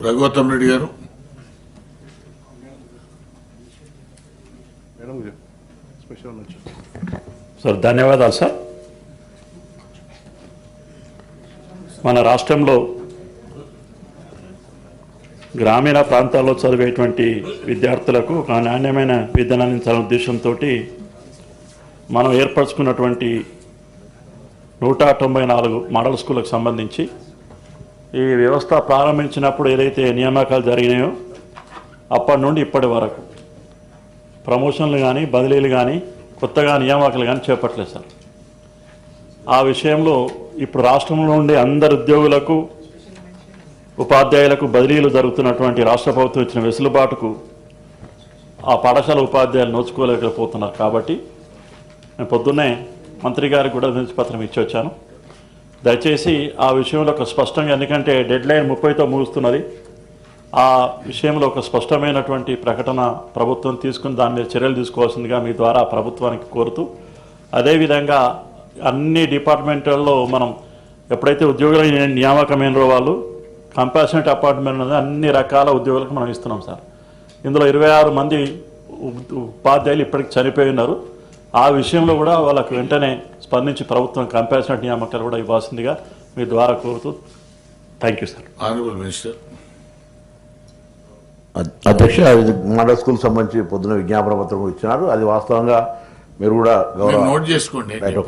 రఘువతం రెడ్డి గారు. సార్ ధన్యవాదాలు సార్. మన రాష్ట్రంలో గ్రామీణ ప్రాంతాల్లో చదివేటువంటి విద్యార్థులకు ఒక నాణ్యమైన విద్యను అందించాలనే ఉద్దేశంతో మనం ఏర్పరచుకున్నటువంటి 194 మోడల్ స్కూళ్ళకు సంబంధించి ఈ వ్యవస్థ ప్రారంభించినప్పుడు ఏదైతే నియామకాలు జరిగినాయో అప్పటి నుండి ఇప్పటి వరకు ప్రమోషన్లు కానీ బదిలీలు కానీ కొత్తగా నియామకాలు కానీ చేపట్టలేదు సార్. ఆ విషయంలో ఇప్పుడు రాష్ట్రంలో ఉండే అందరు ఉద్యోగులకు ఉపాధ్యాయులకు బదిలీలు జరుగుతున్నటువంటి రాష్ట్ర ప్రభుత్వం ఇచ్చిన వెసులుబాటుకు ఆ పాఠశాల ఉపాధ్యాయులు నోచుకోలేకపోతున్నారు. కాబట్టి నేను పొద్దున్నే మంత్రి గారికి కూడా వినతి పత్రం ఇచ్చి వచ్చాను. దయచేసి ఆ విషయంలో ఒక స్పష్టంగా, ఎందుకంటే డెడ్ లైన్ 30తో ముగుస్తున్నది, ఆ విషయంలో ఒక స్పష్టమైనటువంటి ప్రకటన ప్రభుత్వం తీసుకుని దాని మీద చర్యలు తీసుకోవాల్సిందిగా మీ ద్వారా ప్రభుత్వానికి కోరుతూ, అదేవిధంగా అన్ని డిపార్ట్మెంట్లలో మనం ఎప్పుడైతే ఉద్యోగుల నియామకమైన వాళ్ళు కంపాషనేట్ అపార్ట్మెంట్ అనేది అన్ని రకాల ఉద్యోగులకు మనం ఇస్తున్నాం సార్. ఇందులో 26 మంది ఉపాధ్యాయులు ఇప్పటికి చనిపోయి ఉన్నారు. ఆ విషయంలో కూడా వాళ్ళకు వెంటనే స్పందించి ప్రభుత్వం కంపాషనేట్ నియామకాలు కూడా ఇవ్వాల్సిందిగా మీ ద్వారా కోరుతూ thank you sir. Honourable minister. అధ్యక్ష, మోడల్ స్కూల్ సంబంధించి పొద్దున విజ్ఞాపన పత్రం ఇచ్చినారు. అది వాస్తవంగా మీరు కూడా నోట్ చేసుకోండి. Thank you.